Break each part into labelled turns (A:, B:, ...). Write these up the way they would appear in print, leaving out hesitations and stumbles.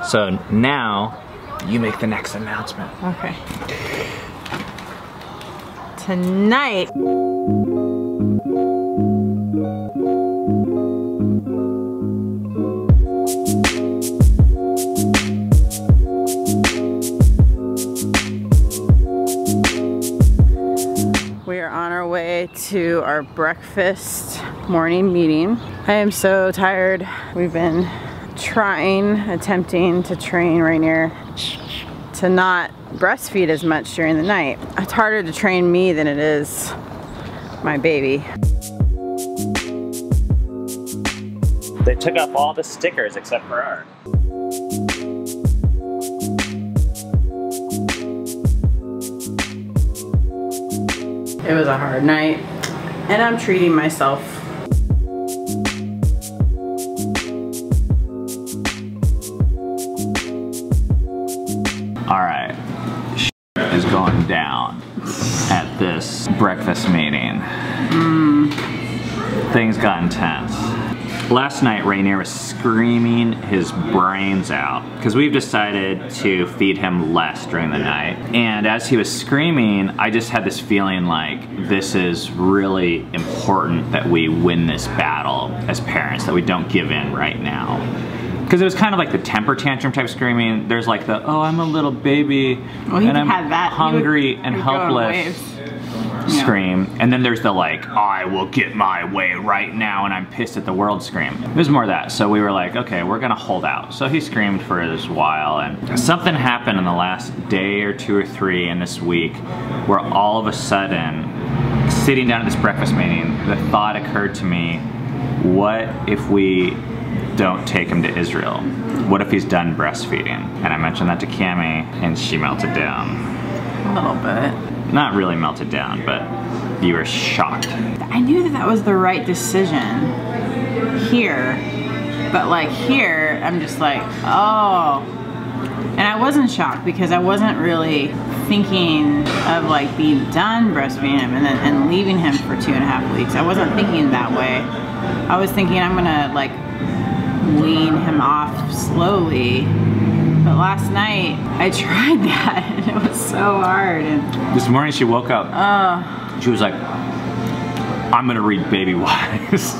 A: So now, you make the next announcement.
B: Okay. Tonight. We are on our way to our breakfast morning meeting. I am so tired. We've been attempting to train Rainier to not breastfeed as much during the night. It's harder to train me than it is my baby.
A: They took off all the stickers except for ours.
B: It was a hard night, and I'm treating myself.
A: All right, is going down at this breakfast meeting. Things got intense. Last night, Rainier was screaming his brains out because we've decided to feed him less during the night. And as he was screaming, I just had this feeling like this is really important that we win this battle as parents, that we don't give in right now. Because it was kind of like the temper tantrum type screaming. There's like the, oh, I'm a little baby, and I'm hungry and helpless scream. And then there's the like, I will get my way right now and I'm pissed at the world scream. It was more that. So we were like, okay, we're gonna hold out. So he screamed for a while, and something happened in the last day or 2 or 3 in this week where all of a sudden, sitting down at this breakfast meeting, the thought occurred to me, what if we don't take him to Israel? What if he's done breastfeeding? And I mentioned that to Cammie, and she melted down.
B: A little bit.
A: Not really melted down, but you were shocked.
B: I knew that that was the right decision here, but like here, I'm just like, oh. And I wasn't shocked because I wasn't really thinking of like being done breastfeeding him and leaving him for 2.5 weeks. I wasn't thinking that way. I was thinking I'm gonna like wean him off slowly. But last night I tried that and it was so hard. And
A: this morning she woke up. She was like, I'm gonna read Baby Wise.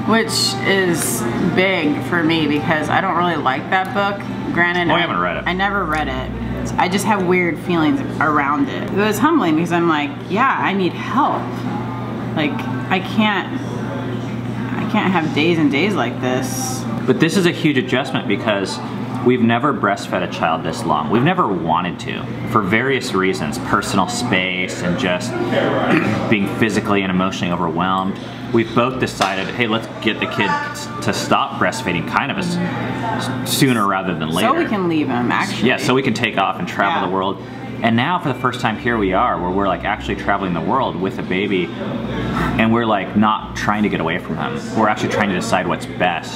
B: Which is big for me because I don't really like that book. Granted,
A: I haven't read it.
B: I never read it. I just have weird feelings around it. It was humbling because I'm like, yeah, I need help. Like, I can't have days and days like this.
A: But this is a huge adjustment because we've never breastfed a child this long. We've never wanted to, for various reasons, personal space and just being physically and emotionally overwhelmed. We've both decided, hey, let's get the kid to stop breastfeeding kind of as sooner rather than later.
B: So we can leave him, actually.
A: Yeah, so we can take off and travel the world. And now for the first time here we are, where we're like actually traveling the world with a baby, and we're like not trying to get away from him. We're actually trying to decide what's best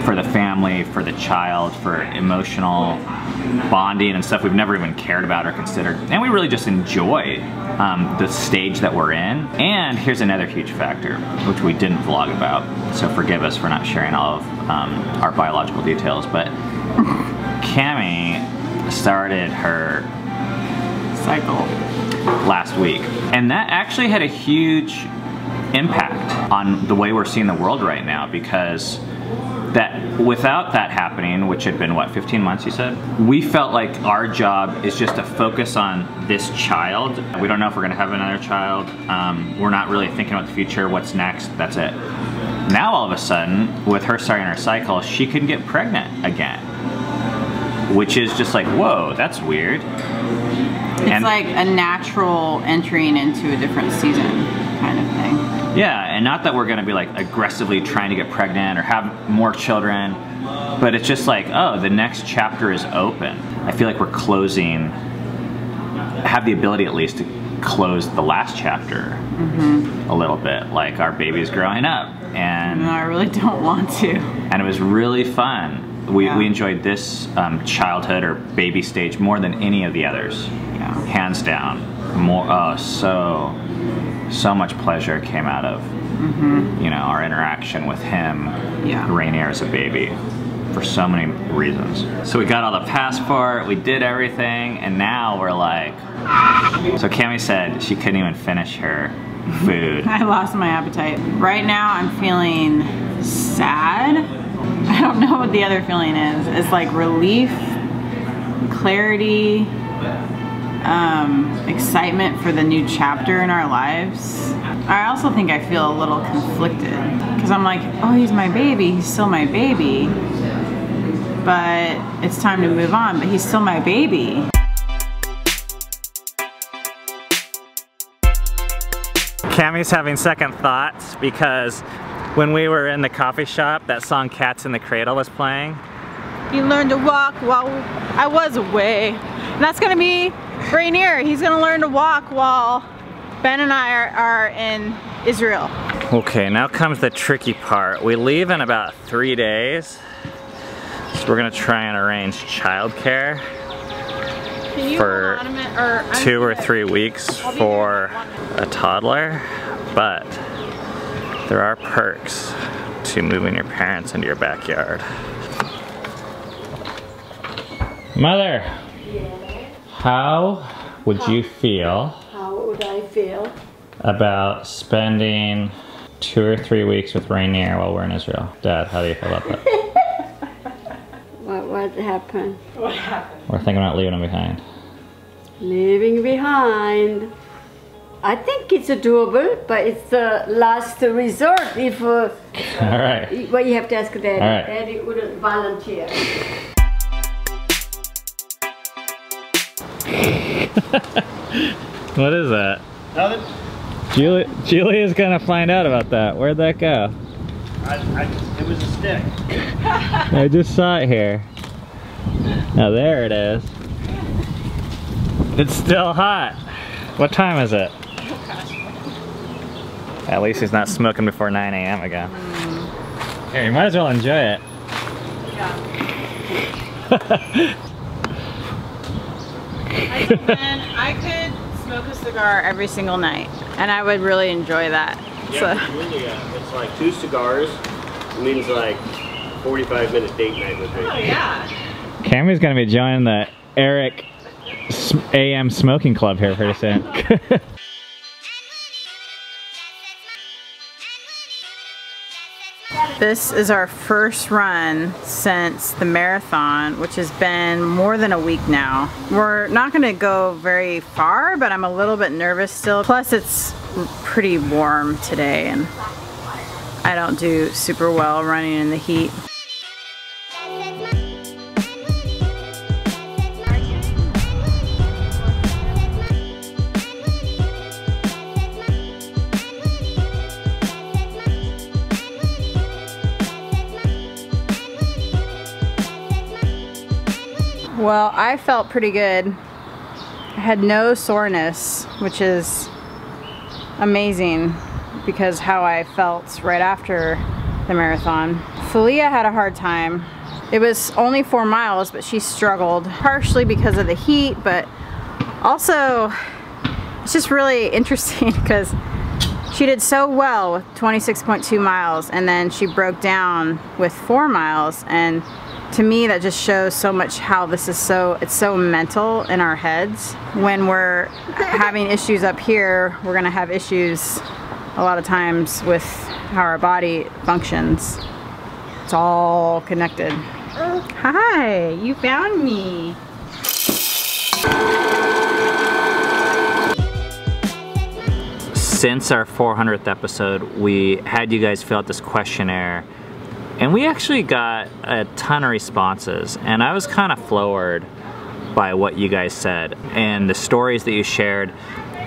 A: for the family, for the child, for emotional bonding and stuff we've never even cared about or considered. And we really just enjoy the stage that we're in. And here's another huge factor, which we didn't vlog about, so forgive us for not sharing all of our biological details, but Cammie started her
B: cycle
A: last week. And that actually had a huge impact on the way we're seeing the world right now, because that without that happening, which had been what, 15 months you said? We felt like our job is just to focus on this child. We don't know if we're gonna have another child. We're not really thinking about the future, what's next, that's it. Now all of a sudden, with her starting her cycle, she can get pregnant again. Which is just like, whoa, that's weird.
B: It's like a natural entering into a different season kind of thing.
A: Yeah, and not that we're gonna be like aggressively trying to get pregnant or have more children, but it's just like, oh, the next chapter is open. I feel like we're closing, have the ability at least to close the last chapter a little bit. Like our baby's growing up, and
B: no, I really don't want to. And
A: it was really fun. We enjoyed this childhood or baby stage more than any of the others. Yeah. Hands down. More, so much pleasure came out of you know, our interaction with him, Rainier as a baby. for so many reasons. So we got all the passport, we did everything, and now we're like, so Cami said she couldn't even finish her food.
B: I lost my appetite. Right now I'm feeling sad. I don't know what the other feeling is. It's like relief, clarity, excitement for the new chapter in our lives. I also think I feel a little conflicted because I'm like, oh, he's my baby, he's still my baby, but it's time to move on, but he's still my baby.
A: Cami's having second thoughts because when we were in the coffee shop, that song Cats in the Cradle was playing.
B: He learned to walk while I was away. And that's gonna be Rainier. He's gonna learn to walk while Ben and I are in Israel.
A: Okay, now comes the tricky part. We leave in about 3 days. So we're gonna try and arrange childcare for 2 or 3 weeks for a toddler, but there are perks to moving your parents into your backyard. Mother, how would you feel?
C: How would I feel?
A: About spending 2 or 3 weeks with Rainier while we're in Israel? Dad, how do you feel about that?
C: What happened?
B: What happened?
A: We're thinking about leaving him behind.
C: Leaving behind. I think it's doable, but it's the last resort if
A: All right.
C: well, you have to ask Daddy.
A: All right.
C: Daddy wouldn't volunteer.
A: What is that?
D: Nothing.
A: Julia's gonna find out about that. Where'd that go?
D: It was a stick.
A: I just saw it here. Now there it is. It's still hot. What time is it? At least he's not smoking before 9 a.m. again. Here, you might as well enjoy it.
B: I told Ben I could smoke a cigar every single night, and I would really enjoy that.
D: Yeah, Julia, it's like 2 cigars. It means like 45-minute date night with me.
B: Oh yeah.
A: Cami's gonna be joining the Eric AM smoking club here pretty soon.
B: This is our first run since the marathon, which has been more than a week now. We're not gonna go very far, but I'm a little bit nervous still. Plus it's pretty warm today and I don't do super well running in the heat. Well, I felt pretty good. I had no soreness, which is amazing because how I felt right after the marathon. Filia had a hard time. It was only 4 miles, but she struggled, partially because of the heat, but also it's just really interesting because she did so well with 26.2 miles and then she broke down with 4 miles, and to me that just shows so much how this is it's so mental in our heads. When we're having issues up here, we're gonna have issues a lot of times with how our body functions. It's all connected. Hi, you found me.
A: Since our 400th episode, we had you guys fill out this questionnaire, and we actually got a ton of responses, and I was kind of floored by what you guys said and the stories that you shared.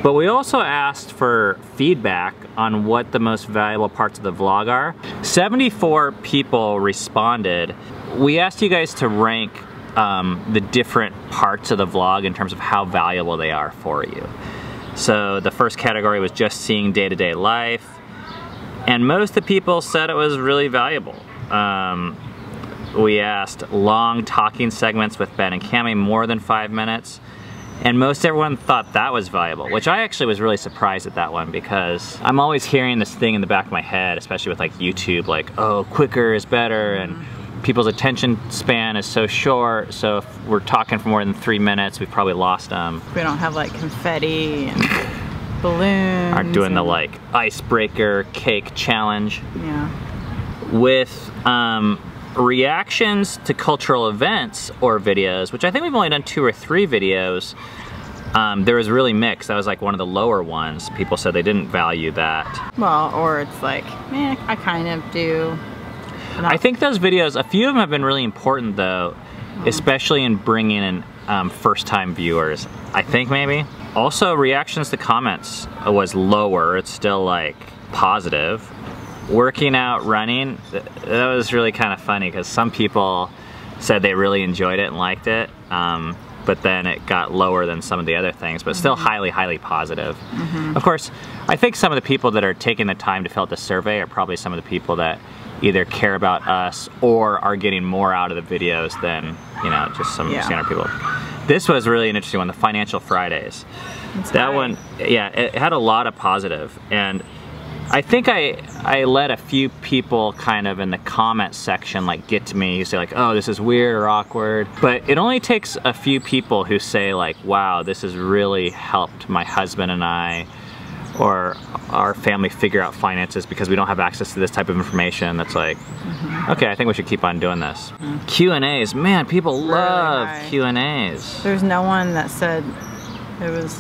A: But we also asked for feedback on what the most valuable parts of the vlog are. 74 people responded. We asked you guys to rank the different parts of the vlog in terms of how valuable they are for you. So the first category was just seeing day-to-day life, and most of the people said it was really valuable. We asked long talking segments with Ben and Cami, more than 5 minutes, and most everyone thought that was valuable, which I actually was really surprised at that one, because I'm always hearing this thing in the back of my head, especially with like YouTube, like, oh, quicker is better, and people's attention span is so short, so if we're talking for more than 3 minutes, we've probably lost them.
B: We don't have like confetti and balloons.
A: Aren't doing the like icebreaker cake challenge.
B: Yeah.
A: With reactions to cultural events or videos, which I think we've only done 2 or 3 videos, there was really mixed. That was like one of the lower ones. People said they didn't value that.
B: Well, or it's like, I kind of do.
A: I think those videos, a few of them have been really important though, especially in bringing in first-time viewers. I think maybe. Also, reactions to comments was lower. It's still like positive. Working out, running, that was really kind of funny because some people said they really enjoyed it and liked it, but then it got lower than some of the other things, but still highly, highly positive. Of course, I think some of the people that are taking the time to fill out the survey are probably some of the people that either care about us or are getting more out of the videos than, you know, just some standard people. This was really an interesting one, the Financial Fridays. That one, yeah, it had a lot of positive, and I think I let a few people kind of in the comment section like get to me, who say like, oh, this is weird or awkward, but it only takes a few people who say like, wow, this has really helped my husband and I or our family figure out finances because we don't have access to this type of information. That's like, okay, I think we should keep on doing this. Q&As, man, people love Q&As.
B: There's no one that said it was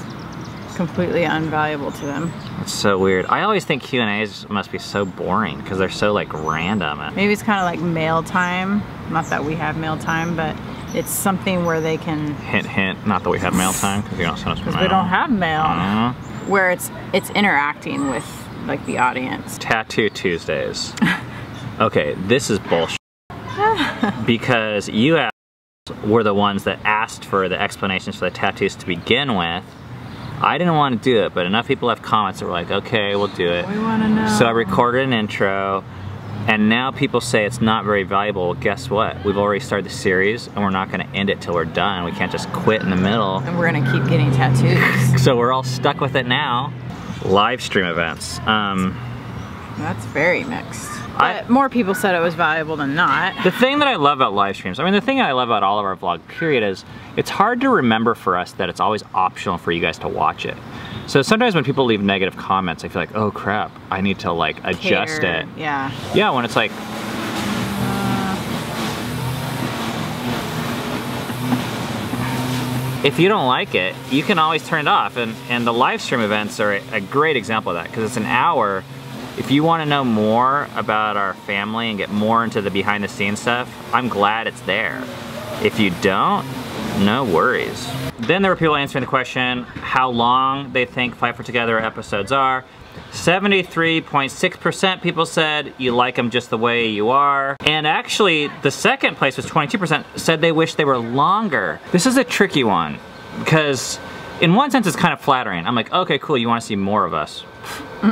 B: completely unvaluable to them.
A: It's so weird. I always think Q&As must be so boring because they're so like random.
B: Maybe it's kind of like mail time. Not that we have mail time, but it's something where they can...
A: Hint, hint, not that we have mail time because you don't send us mail.
B: Because we don't have mail. Where it's interacting with like the audience.
A: Tattoo Tuesdays. Okay, this is bullshit. Because you were the ones that asked for the explanations for the tattoos to begin with. I didn't want to do it, but enough people have comments that were like, okay, we'll do it.
B: We want to know.
A: So I recorded an intro, and now people say it's not very valuable. Well, guess what? We've already started the series, and we're not going to end it till we're done. We can't just quit in the middle.
B: And we're going to keep getting tattoos.
A: So we're all stuck with it now. Live stream events.
B: That's very mixed. But more people said it was valuable than not.
A: The thing that I love about live streams, I mean, the thing I love about all of our vlog period is it's hard to remember for us that it's always optional for you guys to watch it. So sometimes when people leave negative comments, I feel like, oh crap, I need to like adjust it.
B: Yeah.
A: Yeah, when it's like, if you don't like it, you can always turn it off. And the live stream events are a great example of that because it's an hour. If you want to know more about our family and get more into the behind the scenes stuff, I'm glad it's there. If you don't, no worries. Then there were people answering the question, how long they think Fight for Together episodes are. 73.6% people said you like them just the way you are. And actually, the second place was 22% said they wish they were longer. This is a tricky one because in one sense it's kind of flattering. I'm like, okay, cool, you want to see more of us.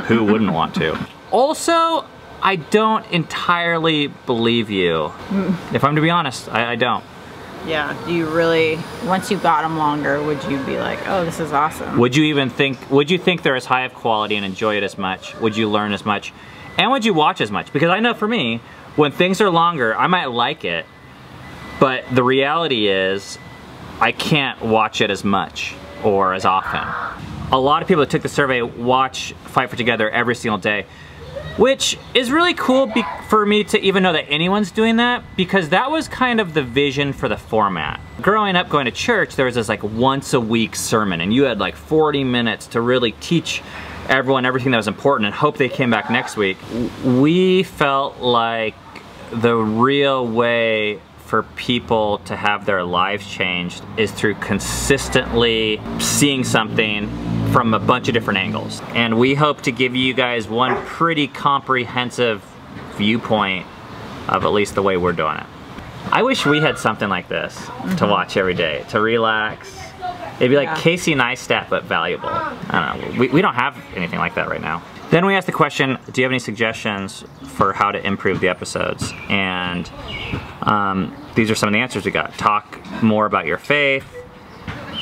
A: Who wouldn't want to? Also, I don't entirely believe you. If I'm to be honest, I don't.
B: Yeah, do you really, once you got them longer, would you be like, oh, this is awesome?
A: Would you think they're as high of quality and enjoy it as much? Would you learn as much? And would you watch as much? Because I know for me, when things are longer, I might like it, but the reality is, I can't watch it as much or as often. A lot of people that took the survey watch Fight for Together every single day, which is really cool for me to even know that anyone's doing that, because that was kind of the vision for the format. Growing up going to church, there was this like once a week sermon, and you had like 40 minutes to really teach everyone everything that was important and hope they came back next week. We felt like the real way for people to have their lives changed is through consistently seeing something from a bunch of different angles. And we hope to give you guys one pretty comprehensive viewpoint of at least the way we're doing it. I wish we had something like this to watch every day, to relax. It'd be like Casey Neistat, but valuable. I don't know, we don't have anything like that right now. Then we asked the question, do you have any suggestions for how to improve the episodes? And these are some of the answers we got. Talk more about your faith,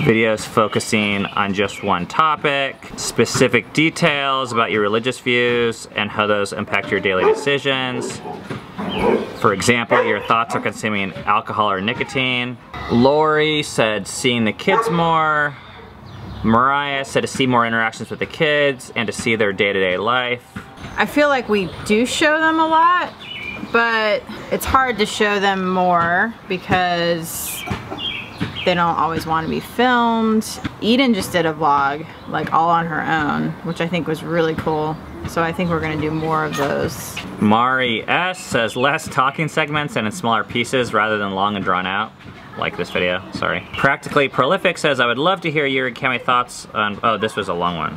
A: Videos focusing on just one topic, specific details about your religious views and how those impact your daily decisions. For example, your thoughts on consuming alcohol or nicotine. Lori said seeing the kids more. Mariah said to see more interactions with the kids and to see their day-to-day life.
B: I feel like we do show them a lot, but it's hard to show them more because they don't always want to be filmed. Eden just did a vlog, like all on her own, which I think was really cool. So I think we're gonna do more of those. Mari S says less talking segments and in smaller pieces rather than long and drawn out. Like this video, sorry. Practically Prolific says, I would love to hear your and Cami thoughts on, oh, this was a long one.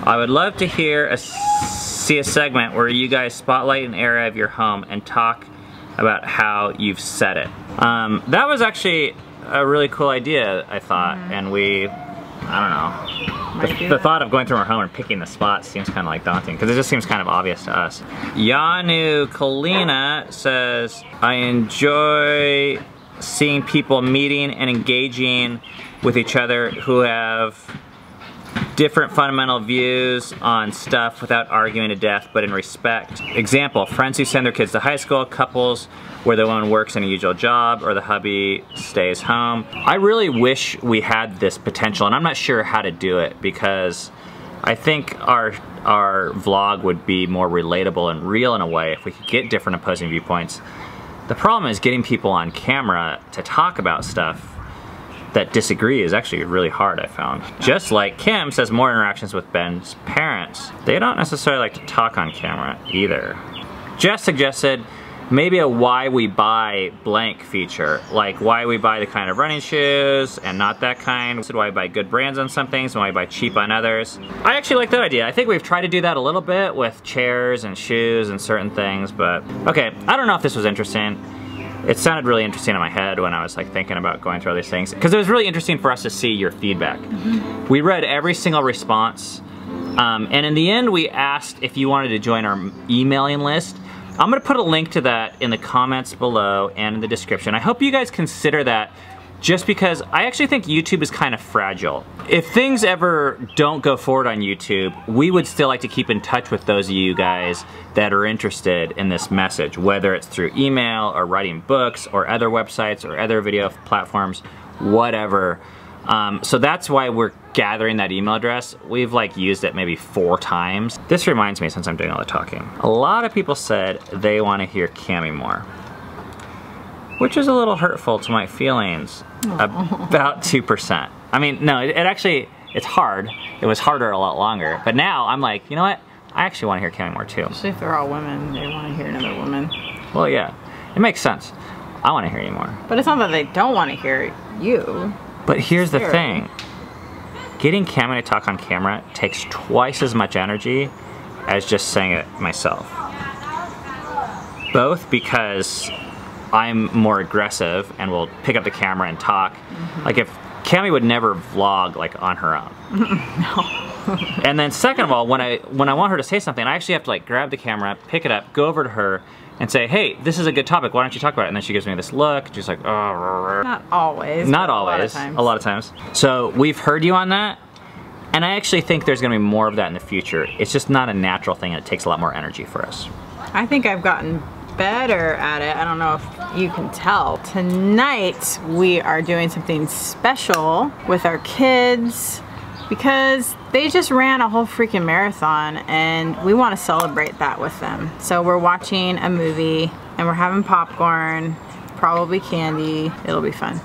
B: I would love to see a segment where you guys spotlight an area of your home and talk about how you've set it. That was actually a really cool idea, I thought, and we, I don't know. The thought of going through our home and picking the spot seems kind of like daunting because it just seems kind of obvious to us. Yanu Kalina says, I enjoy seeing people meeting and engaging with each other who have different fundamental views on stuff without arguing to death, but in respect. Example, friends who send their kids to high school, couples where the one works in a usual job or the hubby stays home. I really wish we had this potential, and I'm not sure how to do it because I think our vlog would be more relatable and real in a way if we could get different opposing viewpoints. The problem is getting people on camera to talk about stuff that disagree is actually really hard, I found. Just like Kim says, more interactions with Ben's parents. They don't necessarily like to talk on camera either. Jess suggested maybe a why we buy blank feature, like why we buy the kind of running shoes and not that kind, why we buy good brands on some things and why we buy cheap on others. I actually like that idea. I think we've tried to do that a little bit with chairs and shoes and certain things, but okay, I don't know if this was interesting. It sounded really interesting in my head when I was like thinking about going through all these things, because it was really interesting for us to see your feedback. We read every single response, and in the end we asked if you wanted to join our emailing list. I'm gonna put a link to that in the comments below and in the description. I hope you guys consider that, just because I actually think YouTube is kind of fragile. If things ever don't go forward on YouTube, we would still like to keep in touch with those of you guys that are interested in this message, whether it's through email or writing books or other websites or other video platforms, whatever. So that's why we're gathering that email address. We've like used it maybe 4 times. This reminds me, since I'm doing all the talking, a lot of people said they want to hear Cami more, which is a little hurtful to my feelings. About 2%. I mean, no, it's hard. It was harder a lot longer. But now I'm like, you know what? I actually want to hear Cami more too. Especially if they're all women, they want to hear another woman.
A: Well, yeah, it makes sense. I want to hear you more.
B: But it's not that they don't want to hear you.
A: But here's the thing. Getting Cami to talk on camera takes twice as much energy as just saying it myself. Both because I'm more aggressive and will pick up the camera and talk. Like if Cami would never vlog like on her own. No. And then second of all, when I want her to say something, I actually have to like grab the camera, pick it up, go over to her and say, hey, this is a good topic, why don't you talk about it? And then she gives me this look, she's like, oh.
B: Not always.
A: Not always, a lot of times. So we've heard you on that, and I actually think there's gonna be more of that in the future. It's just not a natural thing, and it takes a lot more energy for us.
B: I think I've gotten better at it. I don't know if you can tell. Tonight, we are doing something special with our kids because they just ran a whole freaking marathon and we want to celebrate that with them. So we're watching a movie and we're having popcorn, probably candy. It'll be fun.